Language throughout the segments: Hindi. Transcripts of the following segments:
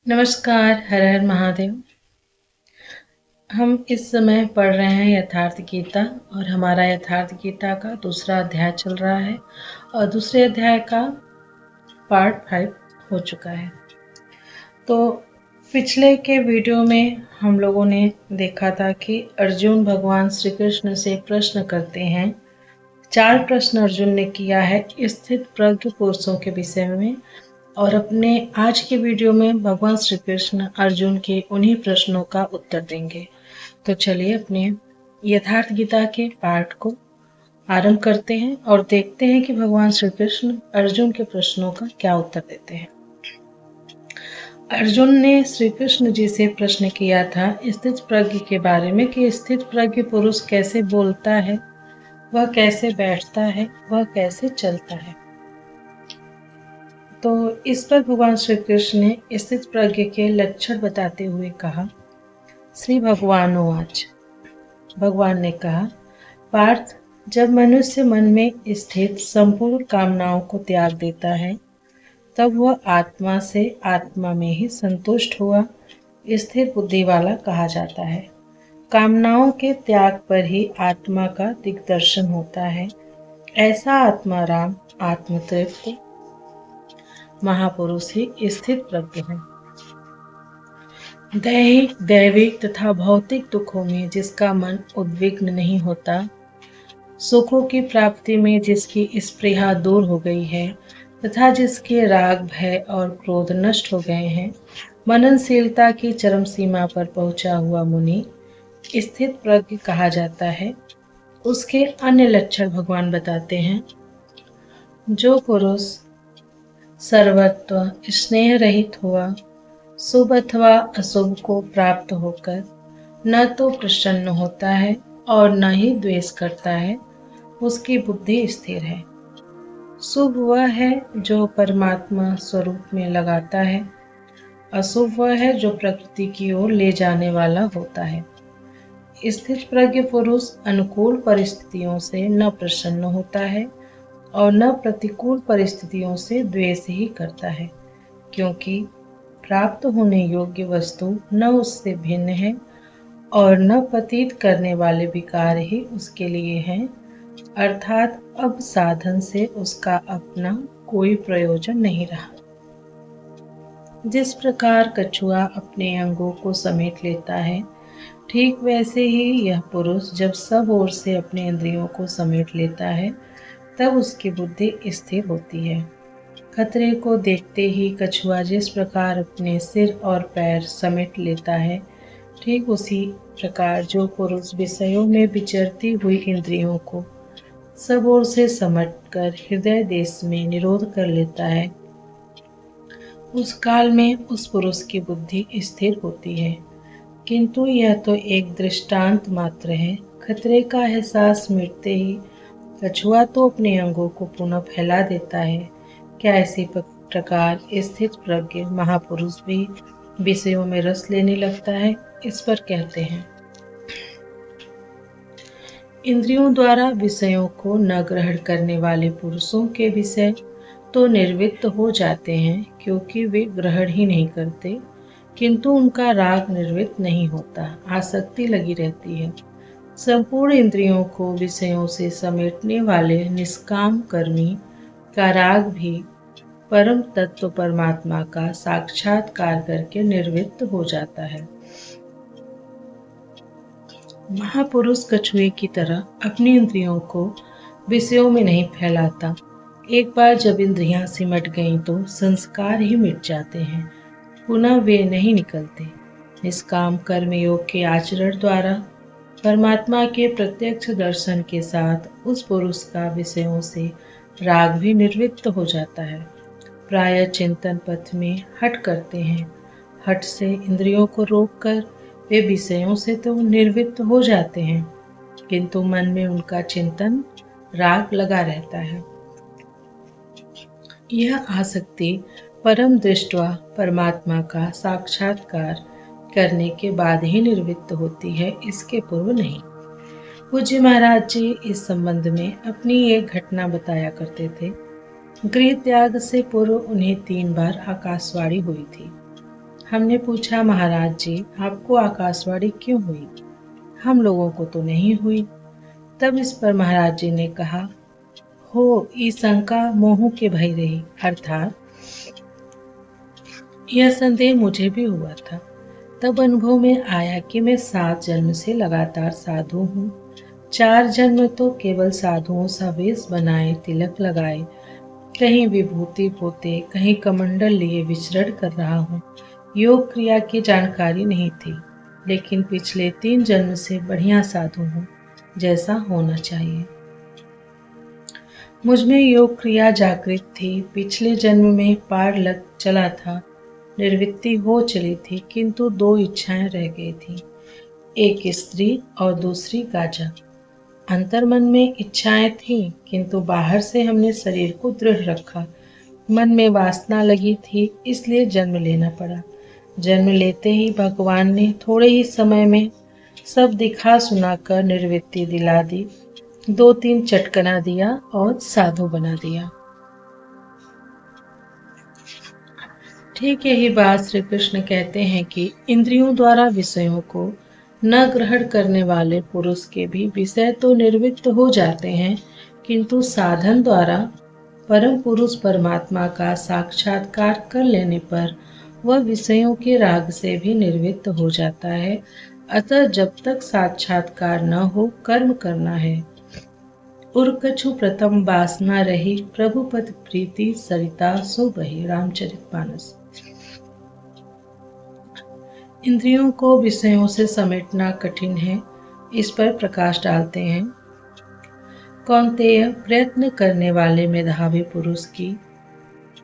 नमस्कार, हर हर महादेव। हम इस समय पढ़ रहे हैं यथार्थ गीता और हमारा यथार्थ गीता का दूसरा अध्याय चल रहा है और दूसरे अध्याय का पार्ट 5 हो चुका है। तो पिछले के वीडियो में हम लोगों ने देखा था कि अर्जुन भगवान श्री कृष्ण से प्रश्न करते हैं। 4 प्रश्न अर्जुन ने किया है स्थित प्रज्ञ पुरुषों के विषय में और अपने आज के वीडियो में भगवान श्री कृष्ण अर्जुन के उन्हीं प्रश्नों का उत्तर देंगे। तो चलिए अपने यथार्थ गीता के पाठ को आरंभ करते हैं और देखते हैं कि भगवान श्री कृष्ण अर्जुन के प्रश्नों का क्या उत्तर देते हैं। अर्जुन ने श्री कृष्ण जी से प्रश्न किया था स्थित प्रज्ञ के बारे में कि स्थित प्रज्ञ पुरुष कैसे बोलता है, वह कैसे बैठता है, वह कैसे चलता है। तो इस पर भगवान श्री कृष्ण ने स्थित प्रज्ञ के लक्षण बताते हुए कहा। श्री भगवानोवाच, भगवान ने कहा, पार्थ, जब मनुष्य मन में स्थित संपूर्ण कामनाओं को त्याग देता है तब वह आत्मा से आत्मा में ही संतुष्ट हुआ स्थिर बुद्धि वाला कहा जाता है। कामनाओं के त्याग पर ही आत्मा का दिग्दर्शन होता है। ऐसा आत्माराम आत्मतृप्त महापुरुष ही स्थित प्रज्ञ है। दैहिक, दैविक तथा भौतिक दुखों में जिसका मन उद्विग्न नहीं होता, सुखों की प्राप्ति में जिसकी स्पृहा दूर हो गई है तथा जिसके राग, भय और क्रोध नष्ट हो गए हैं, मननशीलता की चरम सीमा पर पहुंचा हुआ मुनि स्थित प्रज्ञ कहा जाता है। उसके अन्य लक्षण भगवान बताते हैं। जो पुरुष सर्वत्र स्नेह रहित हुआ, शुभ अथवा अशुभ को प्राप्त होकर न तो प्रसन्न होता है और न ही द्वेष करता है, उसकी बुद्धि स्थिर है। शुभ वह है जो परमात्मा स्वरूप में लगाता है, अशुभ वह है जो प्रकृति की ओर ले जाने वाला होता है। स्थित प्रज्ञ पुरुष अनुकूल परिस्थितियों से न प्रसन्न होता है और न प्रतिकूल परिस्थितियों से द्वेष ही करता है, क्योंकि प्राप्त होने योग्य वस्तु न उससे भिन्न है और न पतित करने वाले विकार ही उसके लिए हैं, अर्थात अब साधन से उसका अपना कोई प्रयोजन नहीं रहा। जिस प्रकार कछुआ अपने अंगों को समेट लेता है, ठीक वैसे ही यह पुरुष जब सब ओर से अपने इंद्रियों को समेट लेता है तब उसकी बुद्धि स्थिर होती है। खतरे को देखते ही कछुआ जिस प्रकार अपने सिर और पैर समेट लेता है, ठीक उसी प्रकार जो पुरुष विषयों में विचरती हुई इंद्रियों को सब ओर से समेटकर हृदय देश में निरोध कर लेता है, उस काल में उस पुरुष की बुद्धि स्थिर होती है। किंतु यह तो एक दृष्टांत मात्र है। खतरे का एहसास मिटते ही कछुआ तो अपने अंगों को पुनः फैला देता है। क्या इसी प्रकार स्थित प्रज्ञ महापुरुष भी विषयों में रस लेने लगता है? इस पर कहते हैं, इंद्रियों द्वारा विषयों को न ग्रहण करने वाले पुरुषों के विषय तो निर्वृत्त हो जाते हैं, क्योंकि वे ग्रहण ही नहीं करते, किंतु उनका राग निवृत्त नहीं होता, आसक्ति लगी रहती है। संपूर्ण इंद्रियों को विषयों से समेटने वाले निष्काम कर्मी का राग भी परम तत्व परमात्मा का साक्षात्कार करके निर्वृत्त हो जाता है। महापुरुष कछुए की तरह अपनी इंद्रियों को विषयों में नहीं फैलाता। एक बार जब इंद्रियां सिमट गईं तो संस्कार ही मिट जाते हैं, पुनः वे नहीं निकलते। निष्काम कर्म योग के आचरण द्वारा परमात्मा के प्रत्यक्ष दर्शन के साथ उस पुरुष का विषयों से राग भी निर्वृत्त हो जाता है। प्राय चिंतन पथ में हट करते हैं। हट से इंद्रियों को रोककर वे विषयों से तो निर्वृत्त हो जाते हैं, किंतु मन में उनका चिंतन राग लगा रहता है। यह आसक्ति परम दृष्टवा परमात्मा का साक्षात्कार करने के बाद ही निर्वृत्त होती है, इसके पूर्व नहीं। पूज्य महाराज जी इस संबंध में अपनी एक घटना बताया करते थे। गृह त्याग से पूर्व उन्हें 3 बार आकाशवाणी हुई थी। हमने पूछा, महाराज जी, आपको आकाशवाणी क्यों हुई? हम लोगों को तो नहीं हुई। तब इस पर महाराज जी ने कहा, हो ई शंका मोह के भय रही, अर्थात यह संदेह मुझे भी हुआ था। तब अनुभव में आया कि मैं 7 जन्म से लगातार साधु हूँ। 4 जन्म तो केवल साधुओं सा वेश बनाए, तिलक लगाए, कहीं विभूति पोते, कहीं कमंडल लिए विचरण कर रहा हूँ। योग क्रिया की जानकारी नहीं थी, लेकिन पिछले 3 जन्म से बढ़िया साधु हूँ, जैसा होना चाहिए। मुझमें योग क्रिया जागृत थी। पिछले जन्म में पार लग चला था, निर्वृत्ति हो चली थी, किंतु 2 इच्छाएं रह गई थी, एक स्त्री और दूसरी गाजा। अंतर्मन में इच्छाएं थीं, किंतु बाहर से हमने शरीर को दृढ़ रखा। मन में वासना लगी थी, इसलिए जन्म लेना पड़ा। जन्म लेते ही भगवान ने थोड़े ही समय में सब दिखा सुनाकर निर्वृत्ति दिला दी, 2-3 चटकना दिया और साधु बना दिया। ठीक यही बात श्री कृष्ण कहते हैं कि इंद्रियों द्वारा विषयों को न ग्रहण करने वाले पुरुष के भी विषय तो निर्वृत्त हो जाते हैं, किंतु साधन द्वारा परम पुरुष परमात्मा का साक्षात्कार कर लेने पर वह विषयों के राग से भी निर्वृत्त हो जाता है। अतः जब तक साक्षात्कार न हो, कर्म करना है। उर्कछु प्रथम वासना रही, प्रभुपद प्रीति सरिता सो बही। रामचरितमानस। इंद्रियों को विषयों से समेटना कठिन है, इस पर प्रकाश डालते हैं। कौन्तेय, प्रयत्न करने वाले मेधावी पुरुष की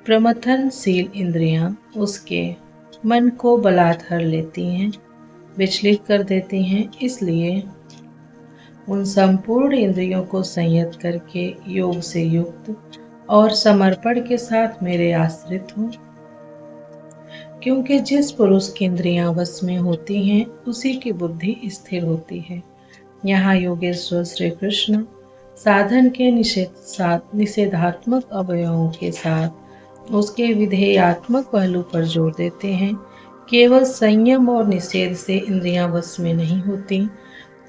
प्रमथनशील इंद्रियां उसके मन को बलात् हर लेती हैं, विचलित कर देती हैं। इसलिए उन संपूर्ण इंद्रियों को संयत करके योग से युक्त और समर्पण के साथ मेरे आश्रित हो, क्योंकि जिस पुरुष की इंद्रियां वश में होती हैं, उसी की बुद्धि स्थिर होती है। यहाँ योगेश्वर श्री कृष्ण साधन के निषेधात्मक अवयवों के साथ उसके विधेयात्मक पहलू पर जोर देते हैं। केवल संयम और निषेध से इंद्रियां वश में नहीं होती,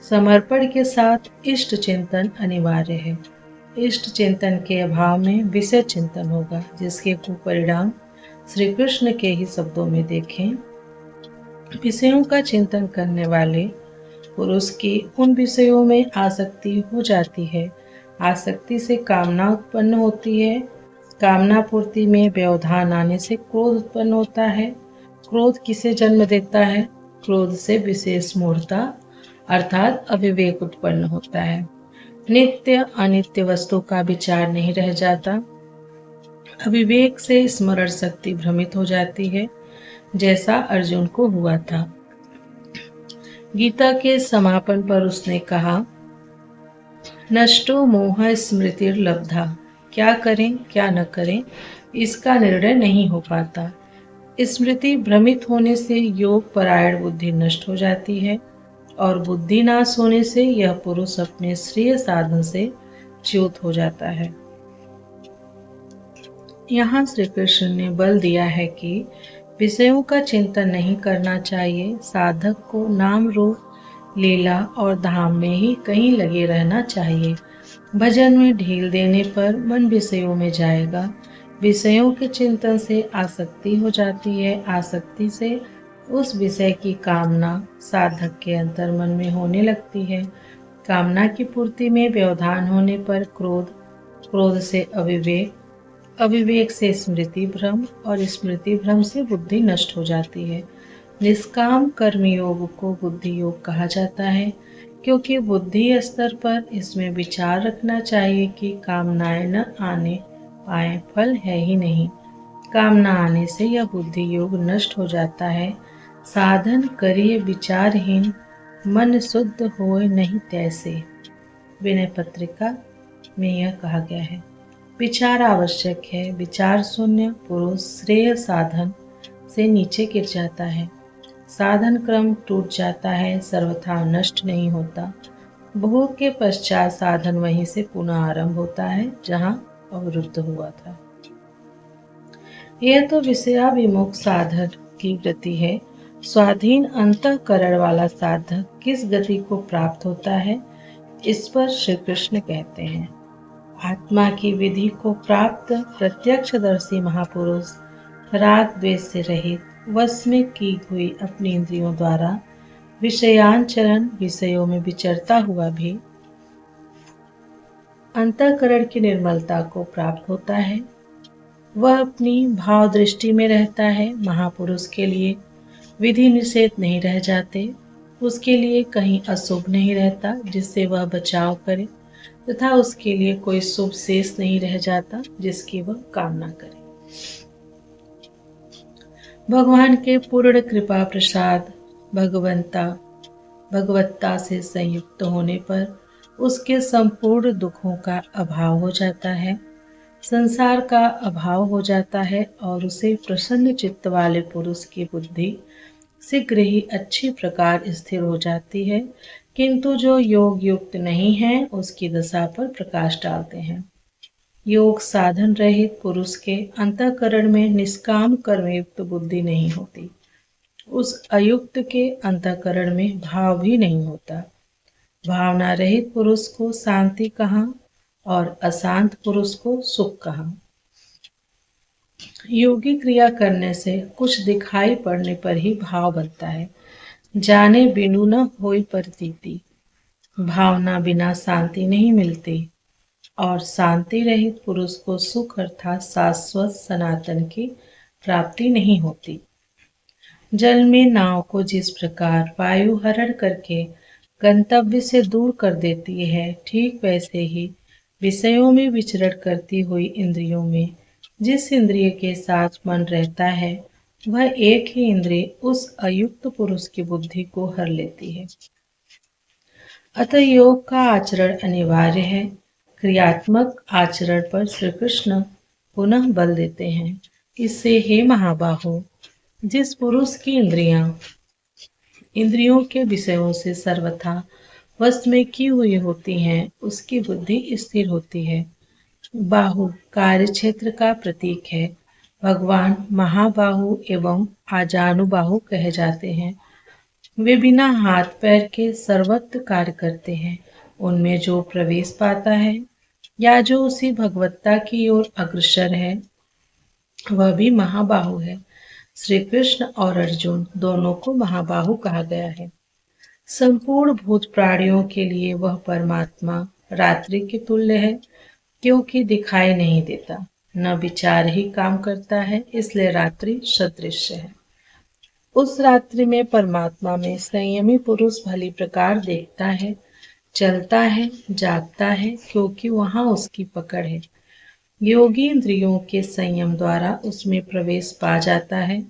समर्पण के साथ इष्ट चिंतन अनिवार्य है। इष्ट चिंतन के अभाव में विषय चिंतन होगा, जिसके कुपरिणाम श्री कृष्ण के ही शब्दों में देखें। विषयों का चिंतन करने वाले पुरुष की उन विषयों में आसक्ति हो जाती है। आसक्ति से कामना उत्पन्न होती है। कामना पूर्ति में व्यवधान आने से क्रोध उत्पन्न होता है। क्रोध किसे जन्म देता है? क्रोध से विशेष मूढ़ता अर्थात अविवेक उत्पन्न होता है। नित्य अनित्य वस्तु का विचार नहीं रह जाता। अविवेक से स्मरण शक्ति भ्रमित हो जाती है, जैसा अर्जुन को हुआ था। गीता के समापन पर उसने कहा, नष्टो मोह स्मृतिर्लब्धा। क्या करें क्या न करें, इसका निर्णय नहीं हो पाता। स्मृति भ्रमित होने से योग परायण बुद्धि नष्ट हो जाती है और बुद्धि नाश होने से यह पुरुष अपने श्रेय साधन से च्युत हो जाता है। यहाँ श्री कृष्ण ने बल दिया है कि विषयों का चिंतन नहीं करना चाहिए। साधक को नाम रूप लीला और धाम में ही कहीं लगे रहना चाहिए। भजन में ढील देने पर मन विषयों में जाएगा। विषयों के चिंतन से आसक्ति हो जाती है। आसक्ति से उस विषय की कामना साधक के अंतर्मन में होने लगती है। कामना की पूर्ति में व्यवधान होने पर क्रोध, क्रोध से अविवेक, अविवेक से स्मृति भ्रम और स्मृति भ्रम से बुद्धि नष्ट हो जाती है। निष्काम कर्म योग को बुद्धि योग कहा जाता है, क्योंकि बुद्धि स्तर पर इसमें विचार रखना चाहिए कि कामनाएं न आने पाए, फल है ही नहीं। कामना आने से यह बुद्धि योग नष्ट हो जाता है। साधन करिए विचारहीन, मन शुद्ध होए नहीं तैसे। विनय पत्रिका में यह कहा गया है। विचार आवश्यक है। विचार शून्य पुरुष श्रेय साधन से नीचे गिर जाता है। साधन क्रम टूट जाता है, सर्वथा नष्ट नहीं होता। भोग के पश्चात साधन वहीं से पुनः आरंभ होता है जहाँ अवरुद्ध हुआ था। यह तो विषयाभिमुख साधन की गति है। स्वाधीन अंतःकरण वाला साधक किस गति को प्राप्त होता है, इस पर श्री कृष्ण कहते हैं, आत्मा की विधि को प्राप्त प्रत्यक्षदर्शी महापुरुष राग द्वेष से रहित वश में की हुई अपनी इंद्रियों द्वारा विषयांचरण विषयों में विचरता हुआ भी अंतःकरण की निर्मलता को प्राप्त होता है। वह अपनी भाव दृष्टि में रहता है। महापुरुष के लिए विधि निषेध नहीं रह जाते, उसके लिए कहीं अशुभ नहीं रहता जिससे वह बचाव करे, तथा उसके लिए कोई शुभ शेष नहीं रह जाता जिसकी वह कामना करे। भगवान के पूर्ण कृपा प्रसाद भगवत्ता से संयुक्त होने पर उसके संपूर्ण दुखों का अभाव हो जाता है, संसार का अभाव हो जाता है और उसे प्रसन्न चित्त वाले पुरुष की बुद्धि शीघ्र ही अच्छी प्रकार स्थिर हो जाती है, किंतु जो योग युक्त नहीं है उसकी दशा पर प्रकाश डालते हैं। योग साधन रहित पुरुष के अंतःकरण में निष्काम कर्मयुक्त बुद्धि नहीं होती। उस अयुक्त के अंतःकरण में भाव भी नहीं होता। भावना रहित पुरुष को शांति कहाँ और अशांत पुरुष को सुख कहाँ। योगी क्रिया करने से कुछ दिखाई पड़ने पर ही भाव बनता है। जाने बिनु न होई प्रतीति। भावना बिना शांति नहीं मिलती और शांति रहित पुरुष को सुख अर्थात शाश्वत सनातन की प्राप्ति नहीं होती। जल में नाव को जिस प्रकार वायु हरण करके गंतव्य से दूर कर देती है, ठीक वैसे ही विषयों में विचरण करती हुई इंद्रियों में जिस इंद्रिय के साथ मन रहता है, वह एक ही इंद्रिय उस अयुक्त पुरुष की बुद्धि को हर लेती है। अतः योग का आचरण अनिवार्य है। क्रियात्मक आचरण पर श्री कृष्ण पुनः बल देते हैं। इससे हे महाबाहो, जिस पुरुष की इंद्रियों के विषयों से सर्वथा वश में की हुई होती हैं, उसकी बुद्धि स्थिर होती है। बाहु कार्य क्षेत्र का प्रतीक है। भगवान महाबाहु एवं आजानुबाहु कहे जाते हैं। वे बिना हाथ पैर के सर्वत्र कार्य करते हैं। उनमें जो प्रवेश पाता है या जो उसी भगवत्ता की ओर अग्रसर है, वह भी महाबाहु है। श्री कृष्ण और अर्जुन दोनों को महाबाहु कहा गया है। संपूर्ण भूत प्राणियों के लिए वह परमात्मा रात्रि के तुल्य है, क्योंकि दिखाई नहीं देता, न विचार ही काम करता है, इसलिए रात्रि सदृश्य है। उस रात्रि में परमात्मा में संयमी पुरुष भली प्रकार देखता है, चलता है, जागता है, क्योंकि वहां उसकी पकड़ है। योगी इंद्रियों के संयम द्वारा उसमें प्रवेश पा जाता है।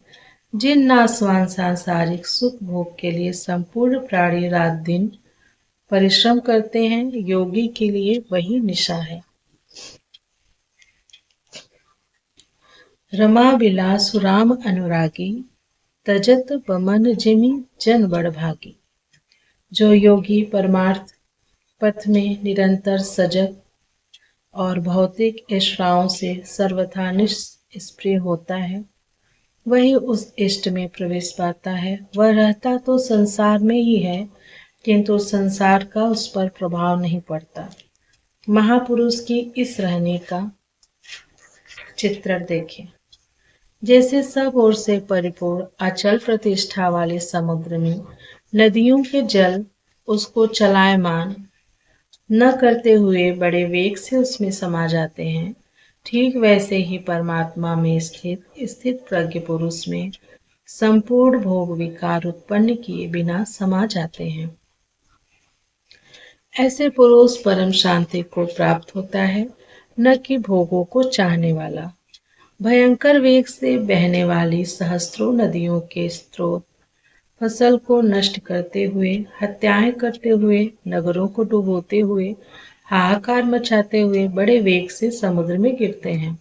जिन नासवान सांसारिक सुख भोग के लिए संपूर्ण प्राणी रात दिन परिश्रम करते हैं, योगी के लिए वही निशा है। रमा विलास राम अनुरागी, तजत बमन जिमि जन बड़भागी। जो योगी परमार्थ पथ में निरंतर सजग और भौतिक इष्टाओं से सर्वथा निष्क्रिय होता है, वही उस इष्ट में प्रवेश पाता है। वह रहता तो संसार में ही है, किंतु संसार का उस पर प्रभाव नहीं पड़ता। महापुरुष की इस रहने का चित्रण देखें। जैसे सब ओर से परिपूर्ण अचल प्रतिष्ठा वाले समुद्र में नदियों के जल उसको चलायमान न करते हुए बड़े वेग से उसमें समा जाते हैं, ठीक वैसे ही परमात्मा में स्थित प्रज्ञ पुरुष में संपूर्ण भोग विकार उत्पन्न किए बिना समा जाते हैं। ऐसे पुरुष परम शांति को प्राप्त होता है, न कि भोगों को चाहने वाला। भयंकर वेग से बहने वाली सहस्त्रों नदियों के स्रोत फसल को नष्ट करते हुए, हत्याएं करते हुए, नगरों को डुबोते हुए, हाहाकार मचाते हुए बड़े वेग से समुद्र में गिरते हैं,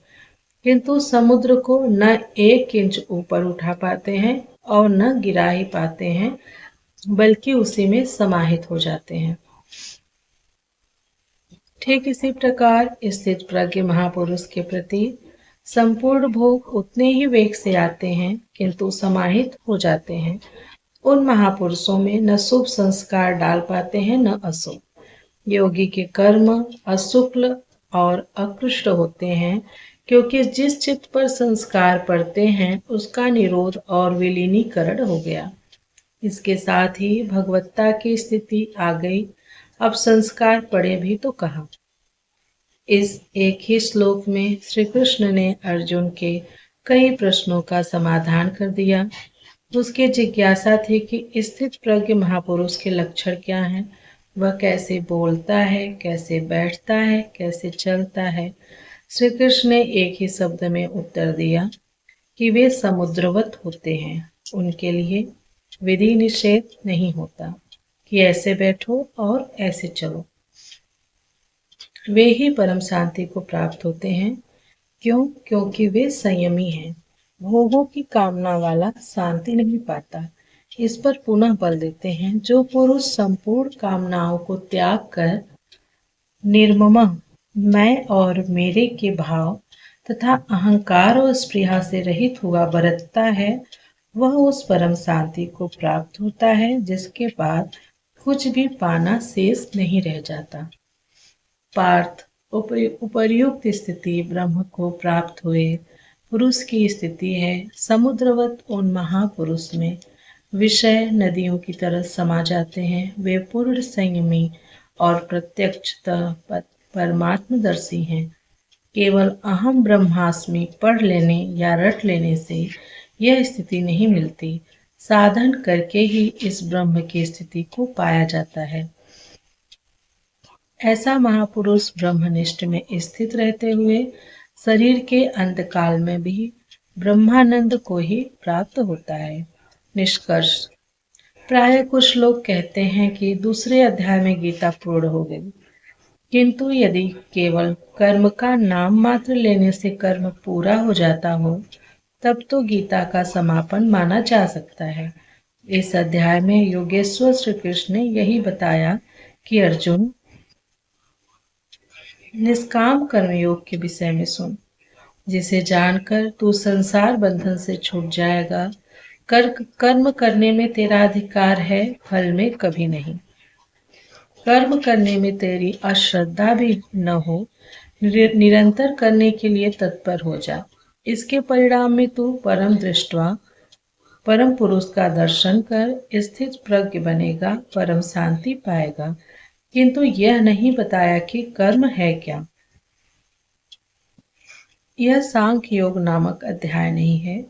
किंतु समुद्र को न 1 इंच ऊपर उठा पाते हैं और न गिरा ही पाते हैं, बल्कि उसी में समाहित हो जाते हैं। ठीक इसी प्रकार स्थित प्रज्ञ महापुरुष के प्रति संपूर्ण भोग उतने ही वेग से आते हैं किंतु समाहित हो जाते हैं। उन महापुरुषों में न शुभ संस्कार डाल पाते हैं न अशुभ। योगी के कर्म अशुक्ल और अकृष्ट होते हैं, क्योंकि जिस चित्त पर संस्कार पड़ते हैं उसका निरोध और विलीनीकरण हो गया। इसके साथ ही भगवत्ता की स्थिति आ गई। अब संस्कार पड़े भी तो कहाँ। इस एक ही श्लोक में श्री कृष्ण ने अर्जुन के कई प्रश्नों का समाधान कर दिया। उसकी जिज्ञासा थी कि स्थित प्रज्ञ महापुरुष के लक्षण क्या हैं, वह कैसे बोलता है, कैसे बैठता है, कैसे चलता है। श्री कृष्ण ने एक ही शब्द में उत्तर दिया कि वे समुद्रवत होते हैं। उनके लिए विधि निषेध नहीं होता कि ऐसे बैठो और ऐसे चलो। वे ही परम शांति को प्राप्त होते हैं। क्यों? क्योंकि वे संयमी हैं। भोगों की कामना वाला शांति नहीं पाता। इस पर पुनः बल देते हैं, जो पुरुष संपूर्ण कामनाओं को त्याग कर निर्मम मैं और मेरे के भाव तथा अहंकार और स्पृहा से रहित हुआ बरतता है, वह उस परम शांति को प्राप्त होता है जिसके बाद कुछ भी पाना शेष नहीं रह जाता। पार्थ, उपर्युक्त स्थिति ब्रह्म को प्राप्त हुए पुरुष की स्थिति है। समुद्रवत उन महापुरुष में विषय नदियों की तरह समा जाते हैं। वे पूर्ण संयमी और प्रत्यक्षतः परमात्मदर्शी हैं। केवल अहम ब्रह्मास्मि पढ़ लेने या रट लेने से यह स्थिति नहीं मिलती। साधन करके ही इस ब्रह्म की स्थिति को पाया जाता है। ऐसा महापुरुष ब्रह्मनिष्ठ में स्थित रहते हुए शरीर के अंतकाल में भी ब्रह्मानंद को ही प्राप्त होता है। निष्कर्ष, प्राय कुछ लोग कहते हैं कि दूसरे अध्याय में गीता पूर्ण हो गई, किंतु यदि केवल कर्म का नाम मात्र लेने से कर्म पूरा हो जाता हो तब तो गीता का समापन माना जा सकता है। इस अध्याय में योगेश्वर श्री कृष्ण ने यही बताया कि अर्जुन, निष्काम कर्मयोग के विषय में सुन, जिसे जानकर तू संसार बंधन से छूट जाएगा। कर्म करने में तेरा अधिकार है, फल में कभी नहीं। कर्म करने में तेरी अश्रद्धा भी न हो, निरंतर करने के लिए तत्पर हो जा। इसके परिणाम में तू परम दृष्टवा परम पुरुष का दर्शन कर स्थित प्रज्ञ बनेगा, परम शांति पाएगा। किंतु यह नहीं बताया कि कर्म है क्या। यह सांख्य योग नामक अध्याय नहीं है।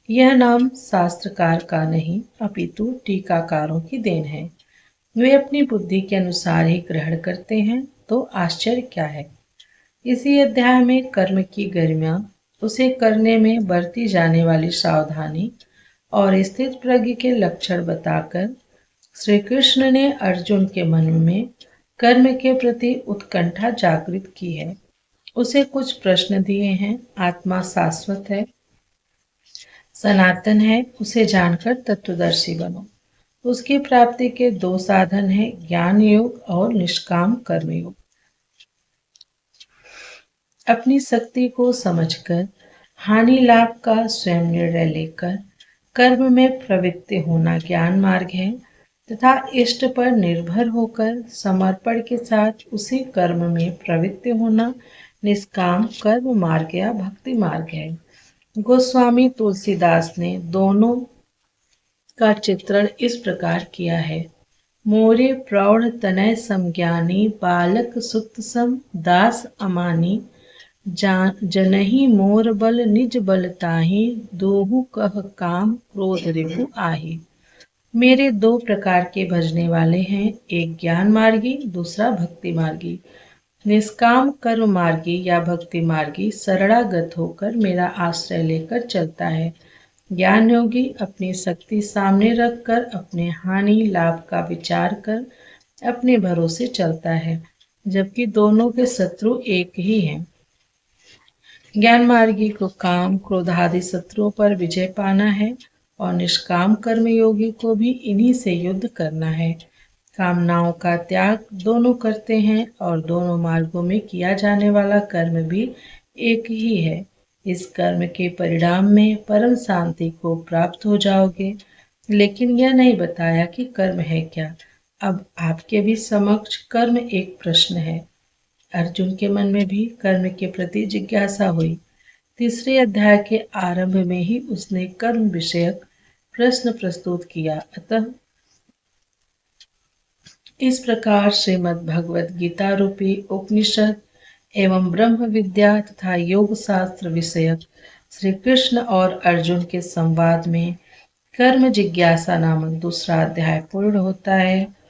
यह नाम शास्त्रकार का नहीं अपितु टीकाकारों की देन है। वे अपनी बुद्धि के अनुसार ही ग्रहण करते हैं, तो आश्चर्य क्या है। इसी अध्याय में कर्म की गरिमा, उसे करने में बरती जाने वाली सावधानी और स्थित प्रज्ञ के लक्षण बताकर श्री कृष्ण ने अर्जुन के मन में कर्म के प्रति उत्कंठा जागृत की है। उसे कुछ प्रश्न दिए हैं। आत्मा शाश्वत है, सनातन है, उसे जानकर तत्वदर्शी बनो। उसकी प्राप्ति के दो साधन हैं, ज्ञान योग और निष्काम कर्म योग। अपनी शक्ति को समझकर हानि लाभ का स्वयं निर्णय लेकर कर्म में प्रवृत्ति होना ज्ञान मार्ग है, तथा इष्ट पर निर्भर होकर समर्पण के साथ उसी कर्म में प्रवृत्ति होना निष्काम कर्म मार्ग या भक्ति मार्ग है। गोस्वामी तुलसीदास ने दोनों का चित्रण इस प्रकार किया है। मोरे प्रौढ़ तनय समज्ञानी, बालक सुत सम दास अमानी, जनहि मोर बल निज बल ताहि, दोहु कह काम क्रोध रिपु आहि। मेरे दो प्रकार के भजने वाले हैं, एक ज्ञान मार्गी, दूसरा भक्ति मार्गी। निष्काम कर्म मार्गी या भक्ति मार्गी शरणागत होकर मेरा आश्रय लेकर चलता है। ज्ञान योगी अपनी शक्ति सामने रखकर अपने हानि लाभ का विचार कर अपने भरोसे चलता है, जबकि दोनों के शत्रु एक ही हैं। ज्ञान मार्गी को काम क्रोध आदि शत्रुओं पर विजय पाना है और निष्काम कर्म योगी को भी इन्हीं से युद्ध करना है। कामनाओं का त्याग दोनों करते हैं और दोनों मार्गों में किया जाने वाला कर्म भी एक ही है। इस कर्म के परिणाम में परम शांति को प्राप्त हो जाओगे। लेकिन यह नहीं बताया कि कर्म है क्या। अब आपके भी समक्ष कर्म एक प्रश्न है। अर्जुन के मन में भी कर्म के प्रति जिज्ञासा हुई। तीसरे अध्याय के आरंभ में ही उसने कर्म विषयक प्रश्न प्रस्तुत किया। अतः इस प्रकार श्रीमद् भगवद गीता रूपी उपनिषद एवं ब्रह्म विद्या तथा योग शास्त्र विषयक श्री कृष्ण और अर्जुन के संवाद में कर्म जिज्ञासा नामक दूसरा अध्याय पूर्ण होता है।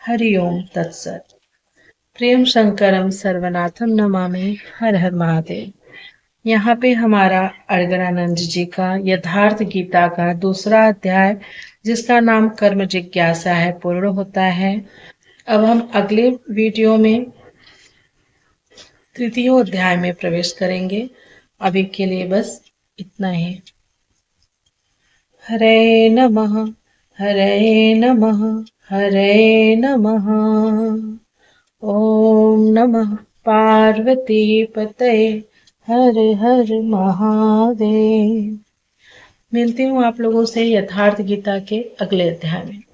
हरि ओम तत्सत। प्रेम शंकरम सर्वनाथम नमामि। हर हर महादेव। यहाँ पे हमारा अर्गनानंद जी का यथार्थ गीता का दूसरा अध्याय, जिसका नाम कर्म जिज्ञासा है, पूर्ण होता है। अब हम अगले वीडियो में तृतीय अध्याय में प्रवेश करेंगे। अभी के लिए बस इतना ही। हरे नमः, हरे नमः, हरे नमः। ओम नमः पार्वती पतये। हर हर महादेव। मिलती हूँ आप लोगों से यथार्थ गीता के अगले अध्याय में।